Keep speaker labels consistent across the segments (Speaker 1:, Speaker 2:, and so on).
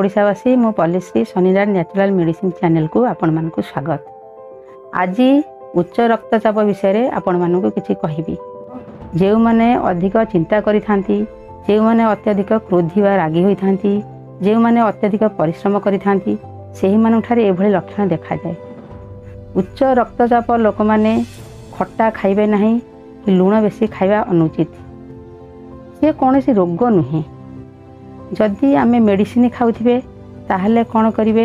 Speaker 1: ओडिशावासी मो policy शनिरार natural medicine channel को आपण मानकु स्वागत। आज उच्च रक्तचाप विषय रे आपण मानकु किछि कहिबी। जेउ माने अधिक चिंता करि थांती, जेउ माने अत्यधिक क्रोधी वा रागी होई थांती, जेउ माने अत्यधिक परिश्रम करि थांती, सेहि मानन ठारे एभଳି लक्षण देखा जाय। उच्च रक्तचाप लोक माने खट्टा खाइबे नाही कि लूण बेसी खाइबा अनुचित। से कोनोसी रोग नुहे। जदि आमे मेडिसिन खाउथिबे ताहले कौन करिवे,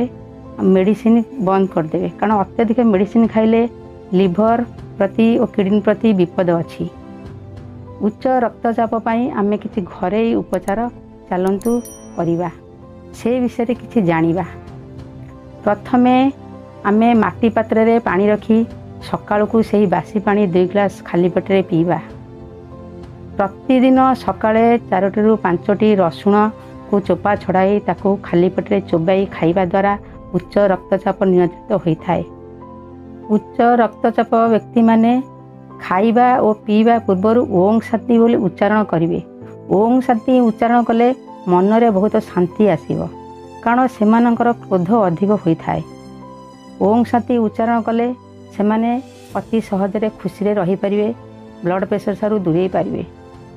Speaker 1: मेडिसिन बंद कर देबे, कारण अत्यधिक मेडिसिन खाइले लिवर प्रति और किडनी प्रति विपद अछि। उच्च रक्तचाप पई आमे किछि घरे उपचार चलंतु करिबा, से विषय किछि जानिबा। प्रथमे आमे माटी पात्र रे पानी रखी सकाळु को सेही बासी पानी 2 ग्लास खाली पेट रे पीबा। प्रतिदिन सकाळे 4 रु 5 रसुण को चोपा छड़ाई ताको खाली पेटे चोबाई खाइबा द्वारा उच्च रक्तचाप नियंत्रित होता है। उच्च रक्तचाप व्यक्ति माने खाइबा और पीवा पूर्वर ओम शांति बोली उच्चारण करेंगे। ओम शांति उच्चारण कले मन रे बहुत शांति आसीबो, कारण सेमानकर क्रोध अधिक होता है। ओम शांति उच्चारण कले सेमाने अति सहज रे खुशी रे रही पारिबे, ब्लड प्रेशर सारू दूरेई पारिबे।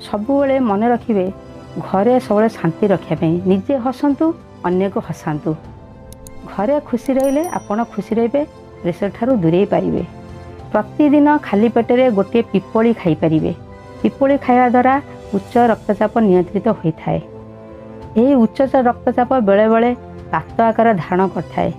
Speaker 1: सबुबेले मन रखिबे घरे सब शांति रखापी, निजे हसतु अन्य को हसातु। घरे खुशी रहिले आपण खुशी रे प्रेशर ठारू दूरे पारे। प्रतिदिन खाली पेटे गोटे पिपली खाई पारिबे। पिपली खाइबा द्वारा उच्च रक्तचाप नियंत्रित होता है। यही उच्च रक्तचाप बेले बेले बात आकार धारण करथाए।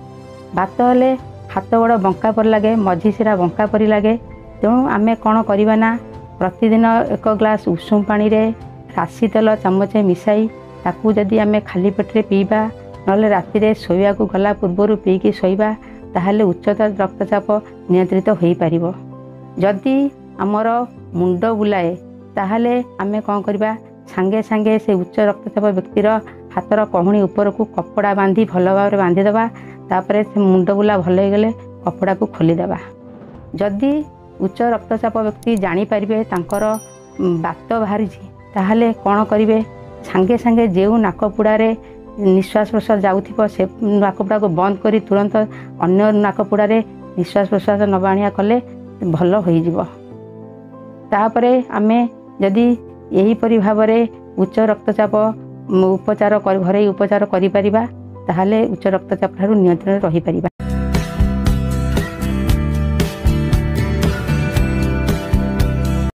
Speaker 1: बात हेले हाथ गोड़ बंका पर लगे, मझी सिरा बंका परी लगे। तेणु आमे कौन करवा ना, प्रतिदिन 1 ग्लास उषुम पानी रे राशि तेल चामचे मिसाई ताकू जदि आमे खाली पेटे पीबा, नले राति रे सोया को गला पूर्वर पीकी सोइबा, ताहले उच्च रक्तचाप नियंत्रित होई पारिबो। जदि आमर मुंड बुलाए ताहले आमे कौन करबा, सांगे सांगे से उच्च रक्तचाप व्यक्तिर हाथर कहुणी ऊपर को कपड़ा बांधी भल भाव बांधी देबा। तापरे से मुंड बुला भल हो गले कपड़ा को खोली देबा। जदि उच्च रक्तचाप व्यक्ति जानी पारिबे तांकर बात बाहरी ताहले कौन करिवे, सांगे सांगे जेउ नाकपुड़ारे निश्वास प्रश्वास जाउथिबो से नाकपुड़ा को बंद करी तुरंत अन्य नाकपुड़ारे निश्वास प्रश्वास नबाणिया कले भल होई जिवो। तापरे आमे जदि यही परि भाबरे उच्च रक्तचाप उपचार घरे उपचार करि परिबा, ताहले उच्च रक्तचाप ठारू नियंत्रण रही परिबा।